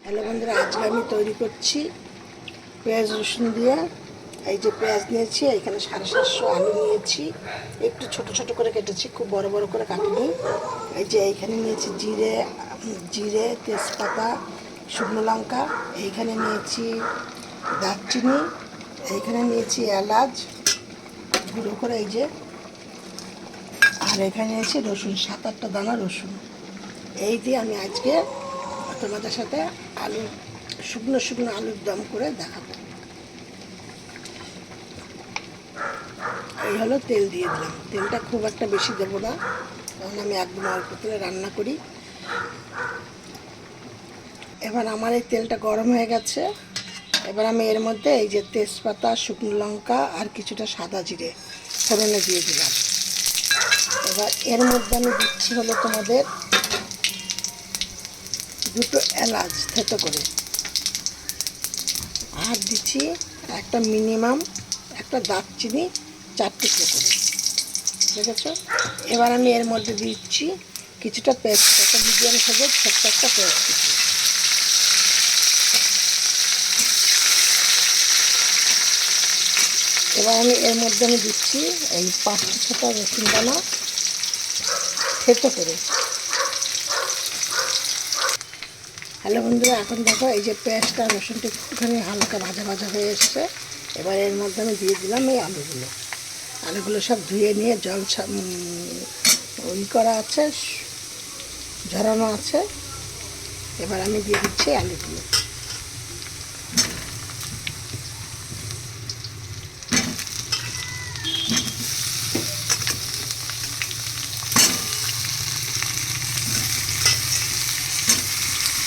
Hello বন্ধুরা, আজকে আমি তৈরি করছি পেঁয়াজ রসুন দিয়ে। এই যে পেঁয়াজ নিয়েছি, এখানে 750 আলু নিয়েছি, একটু ছোট ছোট করে কেটেছি, খুব বড় বড় করে কাটিনি। এই যে এইখানে নিয়েছি জিরে, তেজপাতা, শুকনো লঙ্কা, এইখানে নিয়েছি দারচিনি, এইখানে নিয়েছি এলাচ গুঁড়ো করে, এই যে, আর এখানে নিয়েছি রসুন, 7-8টা দানা রসুন। এই দিয়ে আমি আজকে তোমাদের সাথে আলু শুকনো শুকনো আলুর দম করে দেখাবো। এই হলো তেল দিয়ে দিলাম, তেলটা খুব একটা বেশি দেবো না, কারণ আমি একদম অল্প তেলে রান্না করি। এবার আমার এই তেলটা গরম হয়ে গেছে। এবার আমি এর মধ্যে এই যে তেজপাতা, শুকনো লঙ্কা আর কিছুটা সাদা জিরে ফোড়নে দিয়ে দিলাম। এবার এর মধ্যে আমি দিচ্ছি হলো তোমাদের 2টো এলাচ থেতো করে, আর দিচ্ছি একটা মিনিমাম একটা দারচিনি 4 টুকরো করে, দেখেছো? এবার আমি এর মধ্যে দিচ্ছি কিছুটা পেস্ট, একটা মিডিয়াম সাইজের ছোট্ট একটা পেস্ট দিচ্ছি। এবার আমি এর মধ্যে দিচ্ছি এই 5-6টা রসুন দানা থেতো করে। হ্যালো বন্ধুরা, এখন দেখো এই যে পেঁয়াজটা রসুনটা একটুখানি হালকা ভাজা ভাজা হয়ে এসছে। এবার এর মধ্যে আমি দিয়ে দিলাম এই আলুগুলো সব ধুয়ে নিয়ে জল করা আছে, ঝরানো আছে। এবার আমি দিয়ে দিচ্ছি আলুগুলো।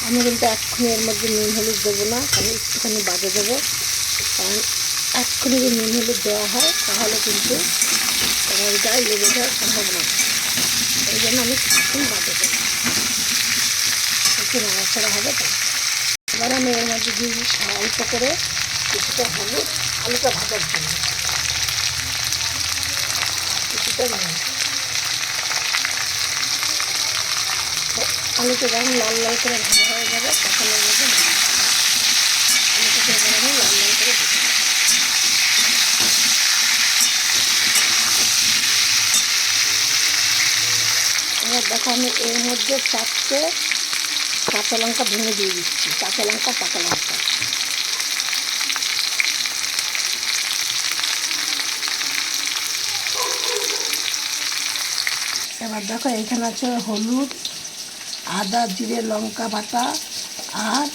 আমি কিন্তু এক্ষুনি এর মধ্যে নুন হলুদ দেবো না, আমি একটুখানি বাদে দেবো, কারণ এক্ষুনি যদি নুন হলুদ দেওয়া হয় তাহলে কিন্তু তোমার গায়ে লেগে যাওয়ার সম্ভাবনা। এই জন্য আমি কিছুক্ষণ বাদে দেবো, একটু নাড়াচাড়া হবে। তো এবার আমি এর মধ্যে দিয়ে অল্প করে কিছুটা হলুদ, আলুটা ভাজার জন্য কিছুটা নুন। আলুটা যখন লাল লাল করে ভাজা হয়ে যাবে তখন এর মধ্যে আলুটাকে এবার আমি লাল লাল করে দিই। এবার দেখো আমি এর মধ্যে 4টে কাঁচা লঙ্কা ভেঙে দিয়ে দিচ্ছি, কাঁচা লঙ্কা, পাকা লঙ্কা। এবার দেখো এইখানে আছে হলুদ, আদা, জিরে, লঙ্কা বাটা আর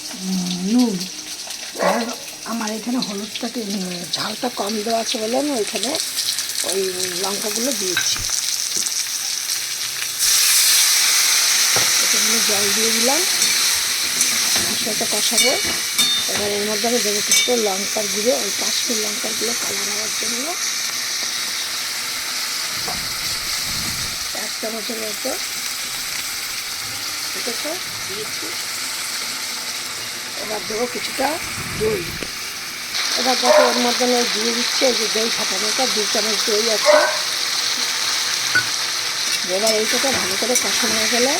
নুন। কারণ আমার এখানে হলুদটাকে ঝালটা কম দেওয়া আছে বলে আমি ওইখানে ওই লঙ্কাগুলো দিয়েছি। এখানে জল দিয়ে দিলাম, মশলাটা কষাবো। এবার এর মধ্যে আমি দেবো কিছু লঙ্কার গুঁড়ো, ওই কাশ্মীর লঙ্কার গুঁড়ো কালার হওয়ার জন্য 1 চামচের মতো, ঠিক আছে, দিয়েছি। এবার দেবো কিছুটা দই। এবার দেখো এর মধ্যে আমি দিয়ে দিচ্ছি এই যে দই ফাটানোটা, 2 চামচ দই আছে। এবার এইটাকে ভালো করে কষানো হয়ে গেলে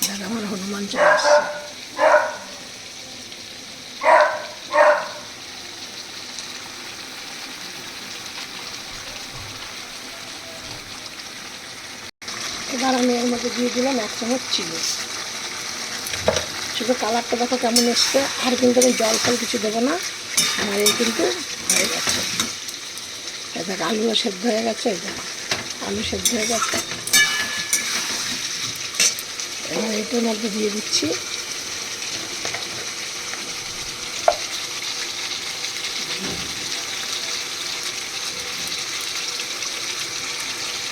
দেখ আমার হনুমান চলে আসছে। এবার আমি এর মধ্যে দিয়ে দিলাম 1 চামচ চিনি। শুধু কালারটা দেখো কেমন এসছে, আর কিন্তু আমি জল ফল কিছু দেবো না, আমার এই কিন্তু হয়ে গেছে। এই দেখ আলুও সেদ্ধ হয়ে গেছে, এই দেখ আলু সেদ্ধ হয়ে গেছে। এবার এটার মধ্যে দিয়ে দিচ্ছি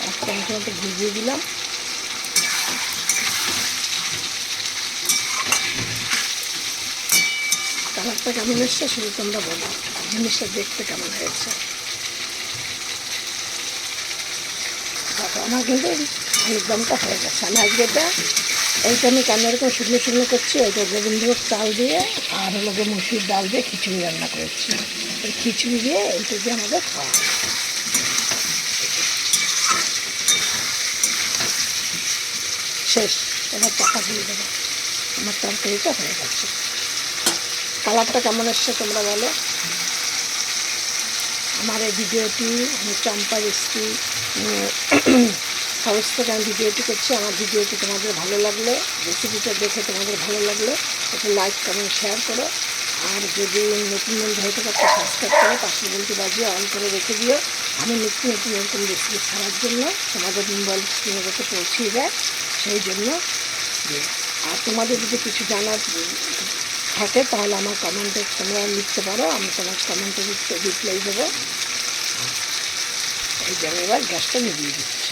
একটা মতো ভিজিয়ে দিলাম। কালারটা কেমন এসছে শুধু তোমরা বলো, জিনিসটা দেখতে কেমন হয়েছে। আমার কিন্তু আলুর দমটা হয়ে গেছে। আমি আজকে এইটা আমি কেন এরকম শুকনো শুকনো করছি, এটা গোবিন্দভোগ চাল দিয়ে আর হলো গিয়ে মুসুর ডাল দিয়ে খিচুড়ি রান্না করেছি। এই খিচুড়ি দিয়ে এইটা দিয়ে আমাদের খাওয়া শেষ। এবার চাপা দিয়ে দেবো। আমার তরকারিটা হয়ে গেছে। কালারটা কেমন এসছে তোমরা বলো। আমার এই ভিডিওটি আমি চম্পা রেসিপি হাউস থেকে আমি ভিডিওটি করছি। আমার ভিডিওটি তোমাদের ভালো লাগলে, রেসিপিটা দেখে তোমাদের ভালো লাগলে একটু লাইক কমেন্ট শেয়ার করো। আর যদি নতুন বন্ধু হয়ে থাকে একটা সাবস্ক্রাইব করো, পাশে বলতে বাজিয়ে অন করে রেখে দিও। আমি নতুন নতুন এরকম রেসিপি ছাড়ার জন্য তোমাদের মোবাইল স্ক্রিনে রেখে পৌঁছিয়ে দেয়, সেই জন্য। আর তোমাদের যদি কিছু জানার থাকে তাহলে আমার কমেন্টে তোমরা লিখতে পারো, আমি তোমার কমেন্টে রিপ্লাই দেবো। এই যে আমি এবার গ্যাসটা নিভিয়ে দিচ্ছি।